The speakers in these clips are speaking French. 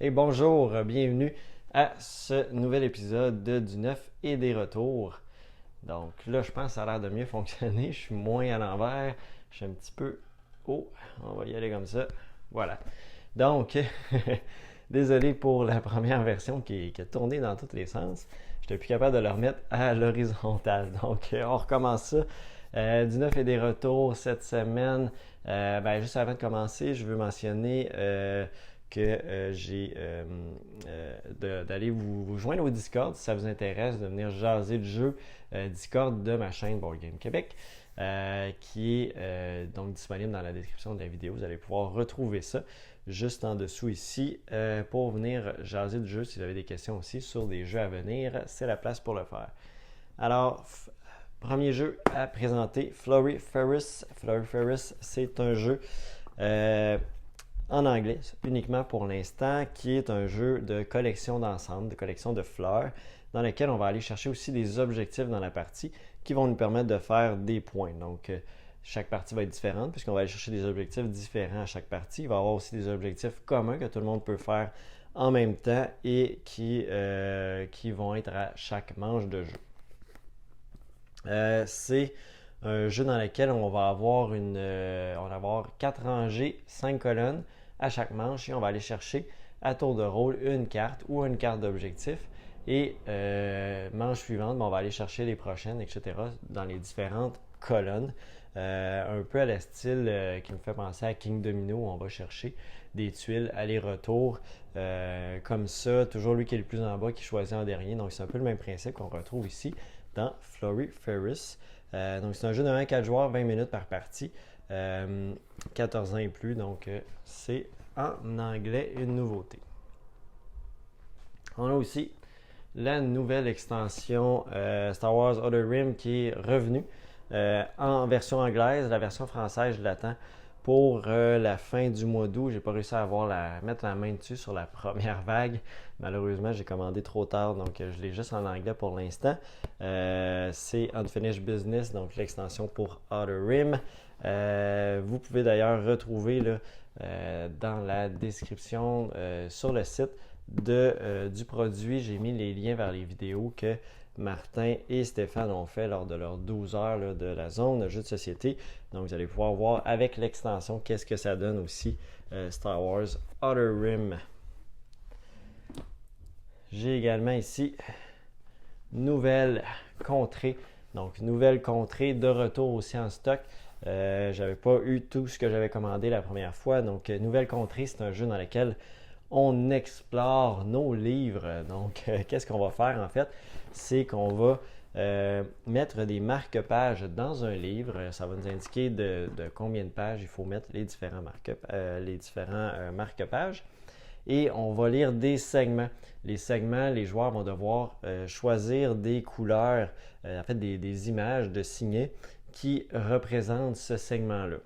Et bonjour, bienvenue à ce nouvel épisode du Neuf et des Retours. Donc là, je pense que ça a l'air de mieux fonctionner. Je suis moins à l'envers. Je suis un petit peu... Oh, on va y aller comme ça. Voilà. Donc, désolé pour la première version qui a tourné dans tous les sens. Je n'étais plus capable de le remettre à l'horizontale. Donc, on recommence ça. Du Neuf et des Retours cette semaine. Juste avant de commencer, je veux mentionner... que j'ai d'aller vous joindre au Discord si ça vous intéresse, de venir jaser le jeu Discord de ma chaîne Board Game Québec, qui est donc disponible dans la description de la vidéo. Vous allez pouvoir retrouver ça juste en dessous ici pour venir jaser du jeu. Si vous avez des questions aussi sur des jeux à venir, c'est la place pour le faire. Alors, premier jeu à présenter, Flurry Ferris. Flurry Ferris, c'est un jeu en anglais, uniquement pour l'instant, qui est un jeu de collection d'ensemble, de collection de fleurs, dans lequel on va aller chercher aussi des objectifs dans la partie qui vont nous permettre de faire des points. Donc, chaque partie va être différente puisqu'on va aller chercher des objectifs différents à chaque partie. Il va y avoir aussi des objectifs communs que tout le monde peut faire en même temps et qui vont être à chaque manche de jeu. C'est un jeu dans lequel on va avoir 4 rangées, 5 colonnes à chaque manche et on va aller chercher à tour de rôle une carte ou une carte d'objectif et manche suivante, on va aller chercher les prochaines, etc. dans les différentes colonnes. Un peu à la style qui me fait penser à King Domino, où on va chercher des tuiles aller-retour comme ça, toujours lui qui est le plus en bas qui choisit en dernier. Donc c'est un peu le même principe qu'on retrouve ici dans Flurry Ferris. Donc c'est un jeu de 1 à 4 joueurs, 20 minutes par partie. 14 ans et plus, donc c'est en anglais une nouveauté. On a aussi la nouvelle extension Star Wars Outer Rim qui est revenue en version anglaise. La version française, je l'attends pour la fin du mois d'août. J'ai pas réussi à mettre la main dessus sur la première vague. Malheureusement, j'ai commandé trop tard, donc je l'ai juste en anglais pour l'instant. C'est Unfinished Business, donc l'extension pour Outer Rim. Vous pouvez d'ailleurs retrouver là, dans la description sur le site du produit, j'ai mis les liens vers les vidéos que Martin et Stéphane ont fait lors de leurs 12 heures là, de la zone de jeux de société. Donc vous allez pouvoir voir avec l'extension qu'est-ce que ça donne aussi Star Wars Outer Rim. J'ai également ici nouvelle contrée. Donc nouvelle contrée de retour aussi en stock. J'avais pas eu tout ce que j'avais commandé la première fois. Donc nouvelle contrée, c'est un jeu dans lequel on explore nos livres. Donc, qu'est-ce qu'on va faire en fait? C'est qu'on va mettre des marque-pages dans un livre. Ça va nous indiquer de combien de pages il faut mettre les différents marque-pages. Et on va lire des segments. Les segments, les joueurs vont devoir choisir des couleurs, en fait des images de signets qui représentent ce segment-là.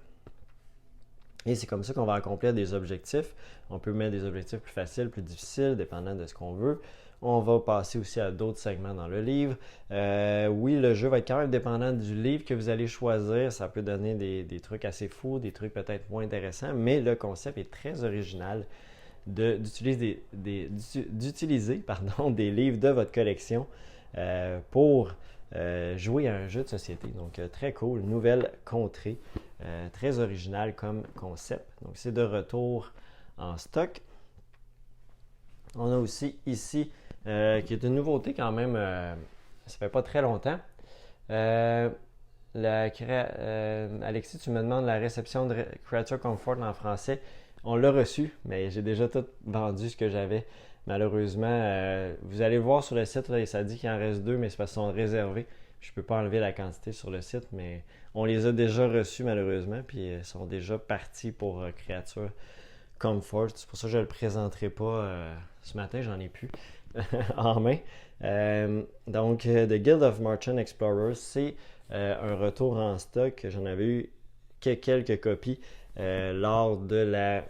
Et c'est comme ça qu'on va accomplir des objectifs. On peut mettre des objectifs plus faciles, plus difficiles, dépendant de ce qu'on veut. On va passer aussi à d'autres segments dans le livre. Oui, le jeu va être quand même dépendant du livre que vous allez choisir. Ça peut donner des trucs assez fous, des trucs peut-être moins intéressants, mais le concept est très original d'utiliser des livres de votre collection pour jouer à un jeu de société. Donc, très cool. Nouvelle contrée. Très original comme concept. Donc, c'est de retour en stock. On a aussi ici, qui est une nouveauté quand même, ça fait pas très longtemps. Alexis, tu me demandes la réception de Creature Comfort en français. On l'a reçu, mais j'ai déjà tout vendu ce que j'avais. Malheureusement, vous allez voir sur le site, là, ça dit qu'il en reste 2, mais c'est parce qu'ils sont réservés. Je ne peux pas enlever la quantité sur le site, mais on les a déjà reçus malheureusement, puis ils sont déjà partis pour Creature Comfort. C'est pour ça que je ne le présenterai pas ce matin, j'en ai plus en main. Donc, The Guild of Merchant Explorers, c'est un retour en stock. J'en avais eu quelques copies lors de la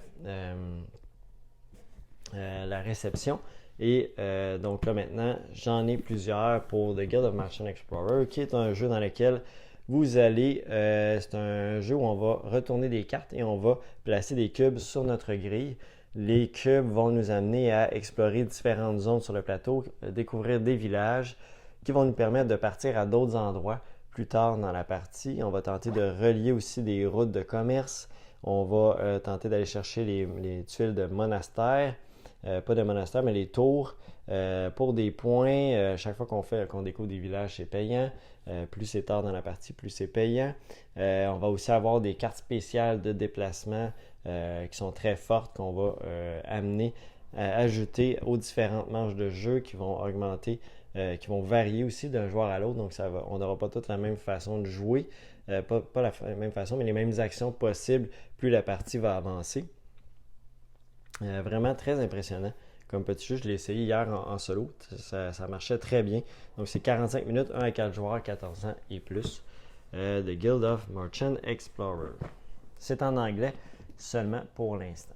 réception. Et donc là maintenant, j'en ai plusieurs pour The Guild of Merchant Explorer, qui est un jeu dans lequel vous allez, c'est un jeu où on va retourner des cartes et on va placer des cubes sur notre grille. Les cubes vont nous amener à explorer différentes zones sur le plateau, découvrir des villages qui vont nous permettre de partir à d'autres endroits plus tard dans la partie. On va tenter de relier aussi des routes de commerce. On va tenter d'aller chercher les tuiles de monastères, pas de monastères, mais les tours. Pour des points, chaque fois qu'on découvre des villages, c'est payant. Plus c'est tard dans la partie, plus c'est payant. On va aussi avoir des cartes spéciales de déplacement qui sont très fortes qu'on va ajouter aux différentes manches de jeu qui vont augmenter, qui vont varier aussi d'un joueur à l'autre. Donc on n'aura pas toute la même façon de jouer, pas la même façon, mais les mêmes actions possibles plus la partie va avancer. Vraiment très impressionnant. Comme petit jeu, je l'ai essayé hier en solo. Ça marchait très bien. Donc, c'est 45 minutes, 1 à 4 joueurs, 14 ans et plus. The Guild of Merchant Explorer. C'est en anglais seulement pour l'instant.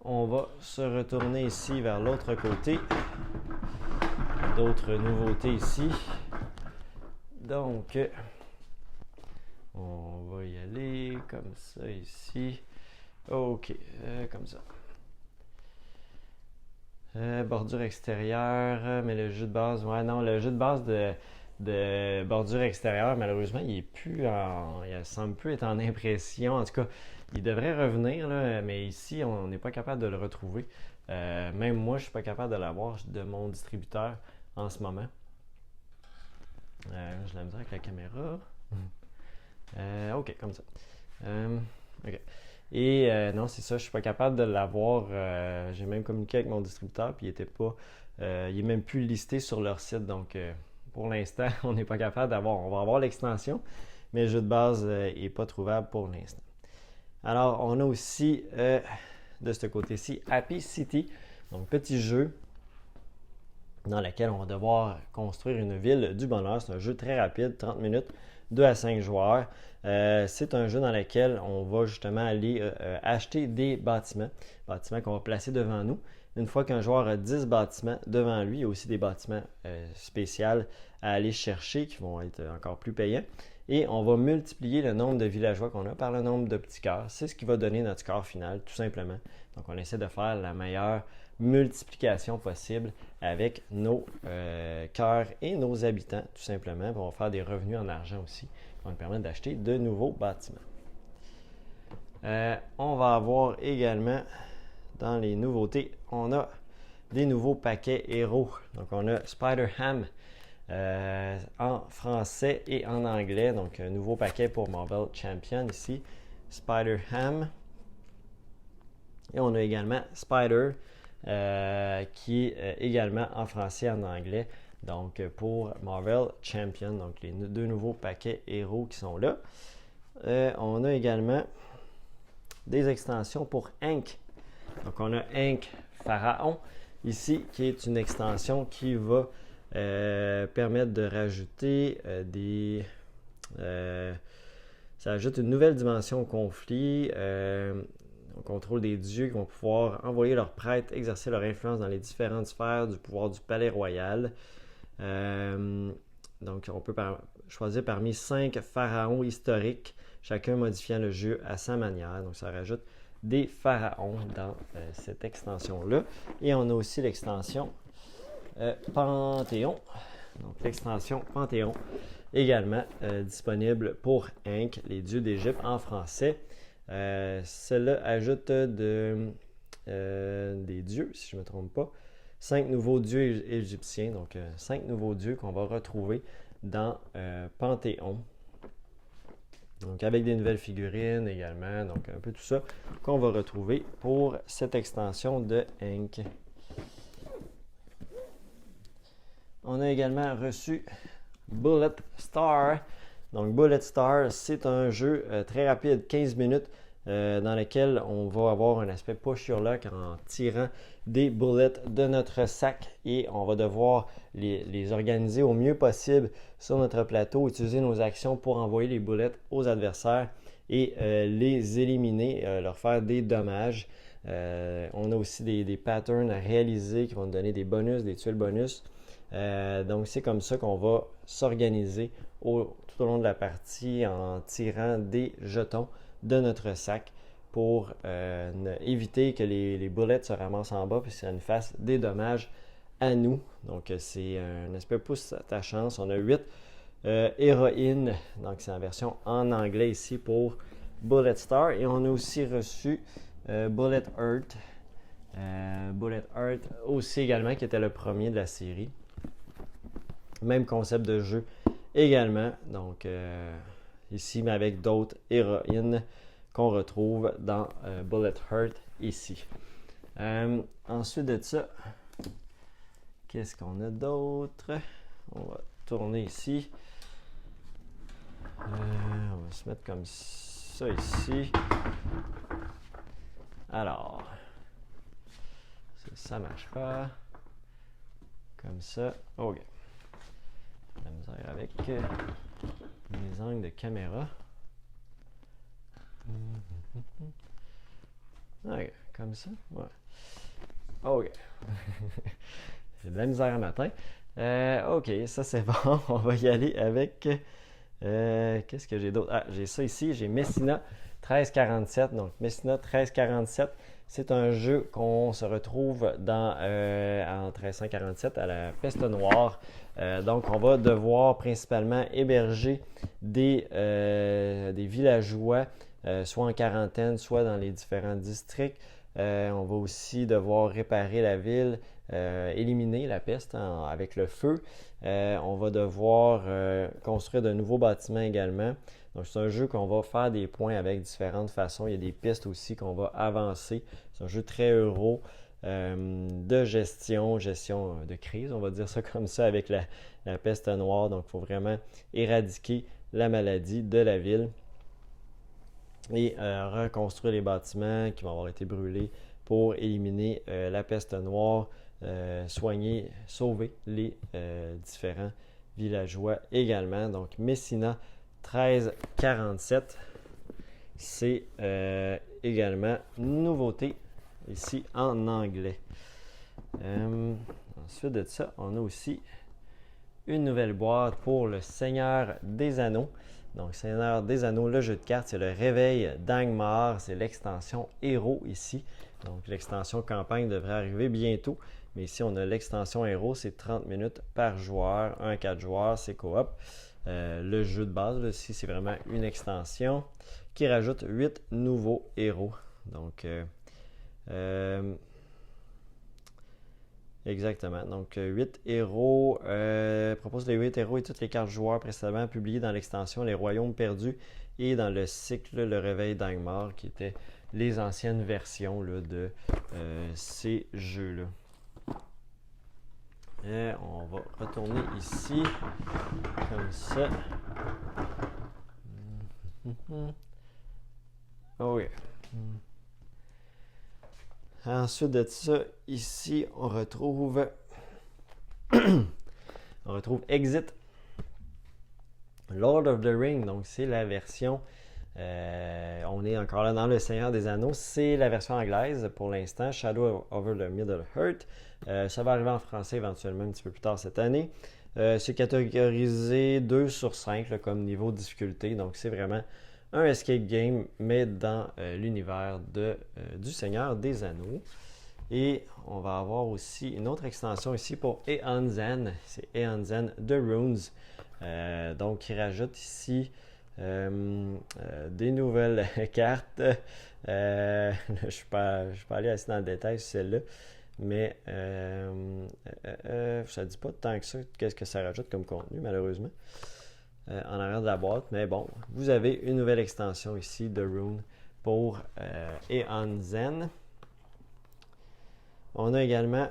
On va se retourner ici vers l'autre côté. D'autres nouveautés ici. Donc, on va y aller comme ça ici. OK, comme ça. Bordure extérieure, mais le jeu de base, ouais, non, le jeu de base de bordure extérieure, malheureusement, il semble plus être en impression. En tout cas, il devrait revenir, là, mais ici, on n'est pas capable de le retrouver. Même moi, je ne suis pas capable de l'avoir de mon distributeur en ce moment. J'ai la misère avec la caméra. OK, comme ça. OK. Et non, c'est ça, je suis pas capable de l'avoir. J'ai même communiqué avec mon distributeur, puis il est même plus listé sur leur site. Donc, pour l'instant, on n'est pas capable d'avoir. On va avoir l'extension, mais le jeu de base n'est pas trouvable pour l'instant. Alors, on a aussi de ce côté-ci Happy City, donc petit jeu dans lequel on va devoir construire une ville du bonheur. C'est un jeu très rapide, 30 minutes, 2 à 5 joueurs. C'est un jeu dans lequel on va justement aller acheter des bâtiments qu'on va placer devant nous. Une fois qu'un joueur a 10 bâtiments devant lui, il y a aussi des bâtiments spéciaux à aller chercher qui vont être encore plus payants. Et on va multiplier le nombre de villageois qu'on a par le nombre de petits cœurs. C'est ce qui va donner notre score final, tout simplement. Donc, on essaie de faire la meilleure multiplication possible avec nos cœurs et nos habitants, tout simplement. On va faire des revenus en argent aussi, qui vont nous permettre d'acheter de nouveaux bâtiments. On va avoir également, dans les nouveautés, on a des nouveaux paquets héros. Donc, on a Spider-Ham en français et en anglais. Donc, un nouveau paquet pour Marvel Champion ici. Spider-Ham. Et on a également Spider, qui est également en français et en anglais. Donc, pour Marvel Champion. Donc, les deux nouveaux paquets héros qui sont là. On a également des extensions pour Hank. Donc, on a Hank Pharaon ici, qui est une extension qui va permettre de rajouter ça ajoute une nouvelle dimension au conflit. On contrôle des dieux qui vont pouvoir envoyer leurs prêtres exercer leur influence dans les différentes sphères du pouvoir du palais royal. Donc, on peut choisir parmi 5 pharaons historiques, chacun modifiant le jeu à sa manière. Donc, ça rajoute des pharaons dans cette extension-là. Et on a aussi l'extension Panthéon. Donc, l'extension Panthéon également disponible pour Hank, les dieux d'Égypte en français. Cela ajoute des dieux, si je ne me trompe pas. 5 nouveaux dieux égyptiens, donc 5 nouveaux dieux qu'on va retrouver dans Panthéon. Donc avec des nouvelles figurines également, donc un peu tout ça qu'on va retrouver pour cette extension de Hank. On a également reçu Bullet Star. Donc Bullet Star, c'est un jeu très rapide, 15 minutes, dans lequel on va avoir un aspect push your luck en tirant des bullets de notre sac et on va devoir les organiser au mieux possible sur notre plateau, utiliser nos actions pour envoyer les bullets aux adversaires et les éliminer, leur faire des dommages. On a aussi des patterns à réaliser qui vont nous donner des bonus, des tuiles bonus. Donc c'est comme ça qu'on va s'organiser tout au long de la partie en tirant des jetons de notre sac pour éviter que les bullets se ramassent en bas puis que ça nous fasse des dommages à nous. Donc c'est un aspect pouce à ta chance. On a 8 héroïnes, donc c'est en version en anglais ici pour Bullet Star. Et on a aussi reçu Bullet Earth. Bullet Earth aussi également, qui était le premier de la série. Même concept de jeu également. Donc ici, mais avec d'autres héroïnes qu'on retrouve dans Bullet Earth ici. Ensuite de ça, qu'est-ce qu'on a d'autre? On va tourner ici. On va se mettre comme ça ici. Alors, ça marchera. Comme ça. OK. La misère avec les angles de caméra. OK, comme ça. Ouais. OK. J'ai de la misère à matin. OK, ça c'est bon. On va y aller avec... qu'est-ce que j'ai d'autre? Ah, j'ai ça ici. J'ai Messina 1347. Donc, Messina 1347, c'est un jeu qu'on se retrouve en 1347 à la Peste Noire. Donc, on va devoir principalement héberger des villageois, soit en quarantaine, soit dans les différents districts. On va aussi devoir réparer la ville, éliminer la peste avec le feu. On va devoir construire de nouveaux bâtiments également. Donc, c'est un jeu qu'on va faire des points avec différentes façons. Il y a des pistes aussi qu'on va avancer. C'est un jeu très euro de gestion de crise, on va dire ça comme ça, avec la peste noire. Donc, il faut vraiment éradiquer la maladie de la ville et reconstruire les bâtiments qui vont avoir été brûlés pour éliminer la peste noire, soigner, sauver les différents villageois également. Donc, Messina 1347, c'est également une nouveauté ici en anglais. Ensuite de ça, on a aussi une nouvelle boîte pour le Seigneur des Anneaux. Donc, Seigneur des Anneaux, le jeu de cartes, c'est le Réveil d'Angmar, c'est l'extension Héros ici. Donc, l'extension campagne devrait arriver bientôt. Mais ici, on a l'extension Héros, c'est 30 minutes par joueur, 1 à 4 joueurs, c'est coop. Le jeu de base, là, ici, c'est vraiment une extension qui rajoute 8 nouveaux héros. Donc, exactement. Donc, 8 héros. Propose les 8 héros et toutes les cartes joueurs précédemment publiées dans l'extension Les Royaumes perdus et dans le cycle Le Réveil d'Angmar, qui étaient les anciennes versions là, de ces jeux-là. Et on va retourner ici, comme ça. Oh oui. Ensuite de ça, ici, on retrouve Exit Lord of the Ring. Donc, c'est la version, on est encore là dans le Seigneur des Anneaux. C'est la version anglaise pour l'instant, Shadow over the Middle-earth. Ça va arriver en français éventuellement un petit peu plus tard cette année. C'est catégorisé 2 sur 5 là, comme niveau de difficulté. Donc, c'est vraiment un escape game, mais dans l'univers du Seigneur des Anneaux. Et on va avoir aussi une autre extension ici pour Aeon Zen. C'est Aeon Zen The Runes. Donc, qui rajoute ici des nouvelles cartes. Je ne suis pas allé assez dans le détail sur celle-là. Mais ça ne dit pas tant que ça qu'est-ce que ça rajoute comme contenu, malheureusement. En arrière de la boîte, mais bon, vous avez une nouvelle extension ici de Rune pour Aeon Zen. On a également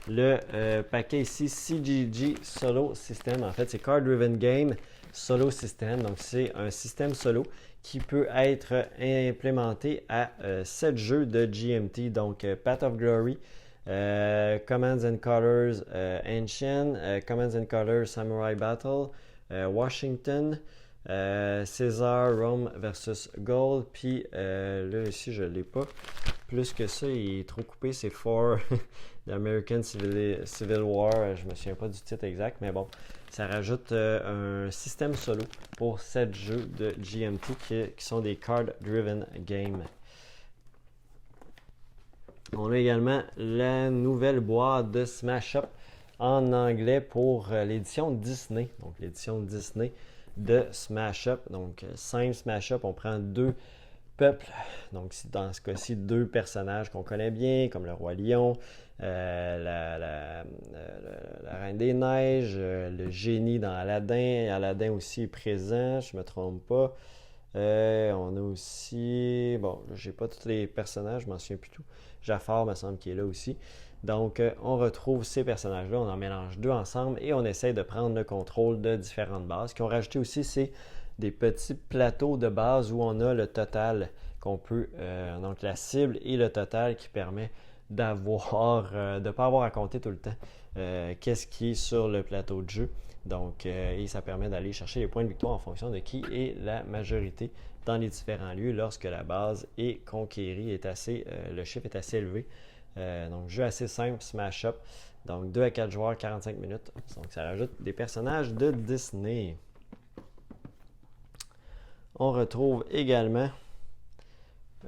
le paquet ici CGG Solo System. En fait, c'est Card Driven Game Solo System. Donc, c'est un système solo qui peut être implémenté à 7 jeux de GMT. Donc, Path of Glory, Commands and Colors Ancient, Commands and Colors Samurai Battle, Washington, César, Rome versus Gold, puis là ici je ne l'ai pas, plus que ça, il est trop coupé. C'est For l'American Civil War. Je me souviens pas du titre exact, mais bon, ça rajoute un système solo pour 7 jeux de GMT qui sont des card-driven games. On a également la nouvelle boîte de Smash Up en anglais pour l'édition Disney. Donc, l'édition Disney de Smash Up. Donc, 5 Smash Up, on prend 2 peuples. Donc, dans ce cas-ci, 2 personnages qu'on connaît bien, comme le Roi Lion, la Reine des Neiges, le génie dans Aladdin. Aladdin aussi est présent, je ne me trompe pas. On a aussi... Bon, j'ai pas tous les personnages, je m'en souviens plus tout. Jafar, me semble qu'il est là aussi. Donc, on retrouve ces personnages-là, on en mélange 2 ensemble et on essaie de prendre le contrôle de différentes bases. Ce qu'ils ont rajouté aussi, c'est des petits plateaux de base où on a le total qu'on peut, donc la cible et le total qui permet d'avoir, de ne pas avoir à compter tout le temps qu'est-ce qui est sur le plateau de jeu. Donc, et ça permet d'aller chercher les points de victoire en fonction de qui est la majorité dans les différents lieux lorsque la base est conquérie, le chiffre est assez élevé. Donc, jeu assez simple, Smash Up. Donc, 2 à 4 joueurs, 45 minutes. Donc, ça rajoute des personnages de Disney. On retrouve également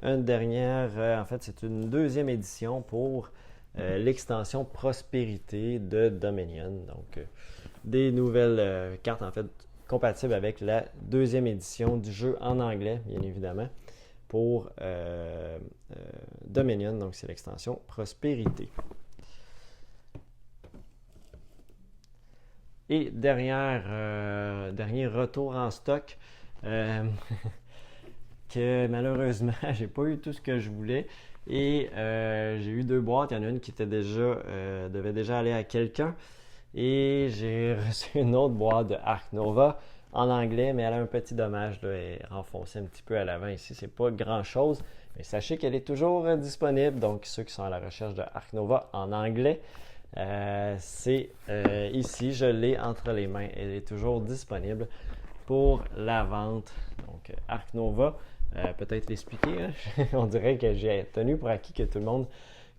une dernière, en fait, c'est une deuxième édition pour l'extension Prospérité de Dominion. Donc, des nouvelles cartes, en fait, compatibles avec la deuxième édition du jeu en anglais, bien évidemment, pour Dominion. Donc, c'est l'extension Prospérité. Et dernier retour en stock, que malheureusement, j'ai pas eu tout ce que je voulais. Et j'ai eu 2 boîtes. Il y en a une qui devait déjà aller à quelqu'un. Et j'ai reçu une autre boîte de Ark Nova en anglais, mais elle a un petit dommage. Là, elle est renfoncée un petit peu à l'avant ici. C'est pas grand chose. Mais sachez qu'elle est toujours disponible. Donc, ceux qui sont à la recherche de Ark Nova en anglais, c'est ici. Je l'ai entre les mains. Elle est toujours disponible pour la vente. Donc, Ark Nova, peut-être l'expliquer. Hein? On dirait que j'ai tenu pour acquis que tout le monde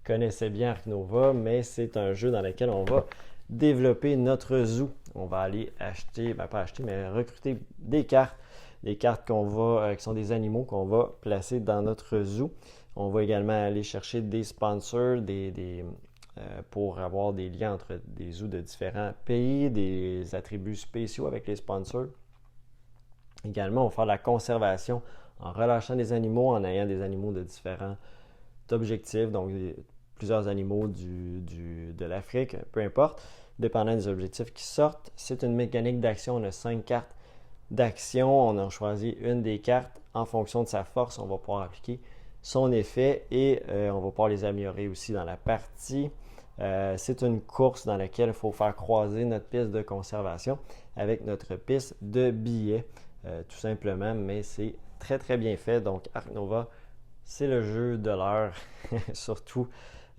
connaissait bien Ark Nova, mais c'est un jeu dans lequel on va développer notre zoo. On va aller acheter, pas acheter, mais recruter des cartes qui sont des animaux qu'on va placer dans notre zoo. On va également aller chercher des sponsors, pour avoir des liens entre des zoos de différents pays, des attributs spéciaux avec les sponsors. Également, on va faire de la conservation en relâchant des animaux, en ayant des animaux de différents objectifs, donc plusieurs animaux de l'Afrique, peu importe, dépendant des objectifs qui sortent. C'est une mécanique d'action, on a 5 cartes d'action, on a choisi une des cartes en fonction de sa force, on va pouvoir appliquer son effet et on va pouvoir les améliorer aussi dans la partie. C'est une course dans laquelle il faut faire croiser notre piste de conservation avec notre piste de billets, tout simplement, mais c'est très très bien fait. Donc Ark Nova, c'est le jeu de l'heure, surtout.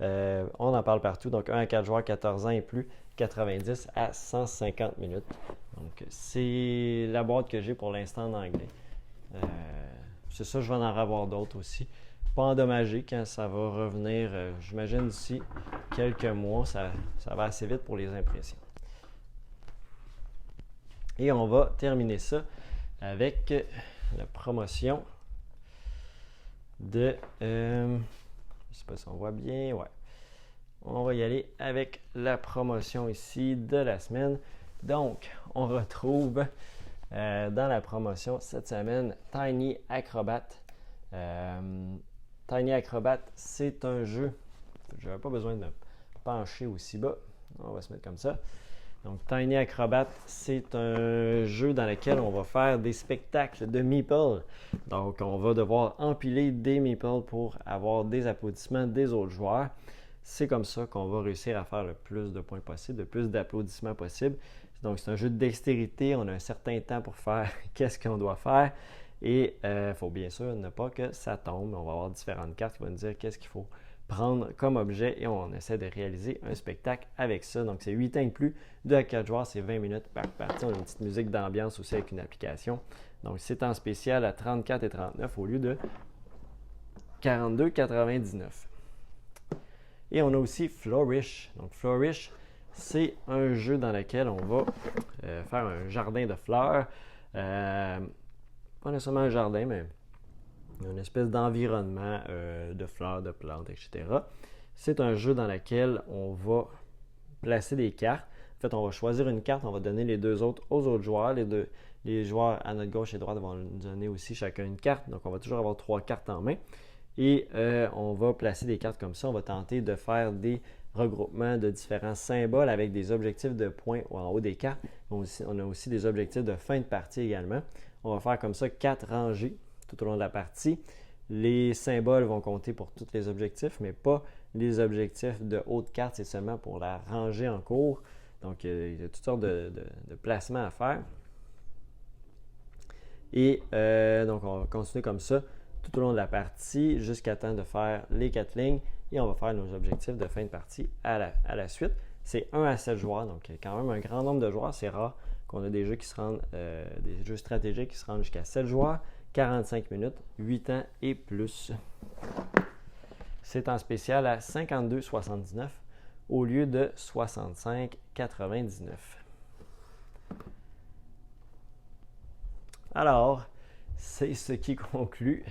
On en parle partout. Donc 1 à 4 joueurs, 14 ans et plus, 90 à 150 minutes. Donc c'est la boîte que j'ai pour l'instant en anglais. C'est ça, je vais en avoir d'autres aussi. Pas endommagé quand ça va revenir, j'imagine d'ici quelques mois, ça va assez vite pour les impressions. Et on va terminer ça avec la promotion de... je ne sais pas si on voit bien, ouais. On va y aller avec la promotion ici de la semaine. Donc, on retrouve dans la promotion cette semaine Tiny Acrobat. Tiny Acrobat, c'est un jeu. Je n'avais pas besoin de me pencher aussi bas. On va se mettre comme ça. Donc, Tiny Acrobat, c'est un jeu dans lequel on va faire des spectacles de meeples. Donc, on va devoir empiler des meeples pour avoir des applaudissements des autres joueurs. C'est comme ça qu'on va réussir à faire le plus de points possible, le plus d'applaudissements possible. Donc, c'est un jeu de dextérité. On a un certain temps pour faire qu'est-ce qu'on doit faire. Et il faut bien sûr ne pas que ça tombe. On va avoir différentes cartes qui vont nous dire qu'est-ce qu'il faut prendre comme objet et on essaie de réaliser un spectacle avec ça. Donc, c'est 8 ans et plus, 2 à 4 joueurs, c'est 20 minutes par partie. On a une petite musique d'ambiance aussi avec une application. Donc, c'est en spécial à 34 et 39 au lieu de 42,99. Et on a aussi Flourish. Donc Flourish, c'est un jeu dans lequel on va faire un jardin de fleurs. Pas nécessairement un jardin, mais une espèce d'environnement de fleurs, de plantes, etc. C'est un jeu dans lequel on va placer des cartes. En fait, on va choisir une carte, on va donner les deux autres aux autres joueurs. Les joueurs à notre gauche et droite vont nous donner aussi chacun une carte. Donc, on va toujours avoir 3 cartes en main. Et on va placer des cartes comme ça. On va tenter de faire des regroupements de différents symboles avec des objectifs de points en haut des cartes. On a aussi des objectifs de fin de partie également. On va faire comme ça 4 rangées tout au long de la partie. Les symboles vont compter pour tous les objectifs, mais pas les objectifs de haut de carte. C'est seulement pour la rangée en cours. Donc, il y a toutes sortes de placements à faire. Et donc, on va continuer comme ça tout au long de la partie jusqu'à temps de faire les 4 lignes et on va faire nos objectifs de fin de partie à la suite. C'est 1 à 7 joueurs, donc il y a quand même un grand nombre de joueurs. C'est rare qu'on a des jeux qui se rendent, des jeux stratégiques qui se rendent jusqu'à 7 joueurs, 45 minutes, 8 ans et plus. C'est en spécial à 52,79 au lieu de 65,99. Alors, c'est ce qui conclut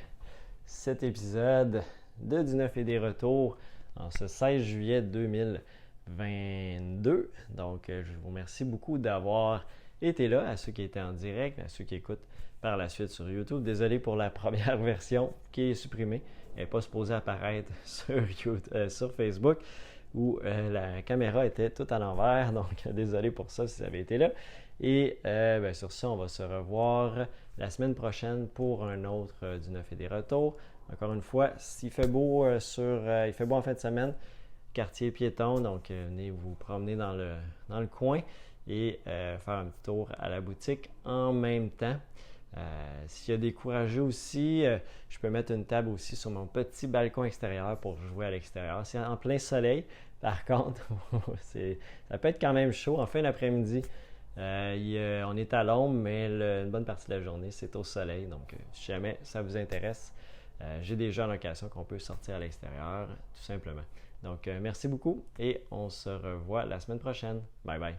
cet épisode de Du Neuf et des Retours en ce 16 juillet 2022. Donc, je vous remercie beaucoup d'avoir été là, à ceux qui étaient en direct, à ceux qui écoutent par la suite sur YouTube. Désolé pour la première version qui est supprimée. Elle n'est pas supposée apparaître sur Facebook où la caméra était toute à l'envers. Donc, désolé pour ça si ça avait été là. Et sur ça, on va se revoir la semaine prochaine pour un autre Du Neuf et des Retours. Encore une fois, s'il fait beau il fait beau en fin de semaine, quartier piéton, donc venez vous promener dans le coin et faire un petit tour à la boutique en même temps. S'il y a des courageux aussi, je peux mettre une table aussi sur mon petit balcon extérieur pour jouer à l'extérieur. C'est en plein soleil, par contre, ça peut être quand même chaud en fin d'après-midi. On est à l'ombre, mais une bonne partie de la journée, c'est au soleil. Donc, si jamais ça vous intéresse, j'ai des jeux en location qu'on peut sortir à l'extérieur, tout simplement. Donc, merci beaucoup et on se revoit la semaine prochaine. Bye bye.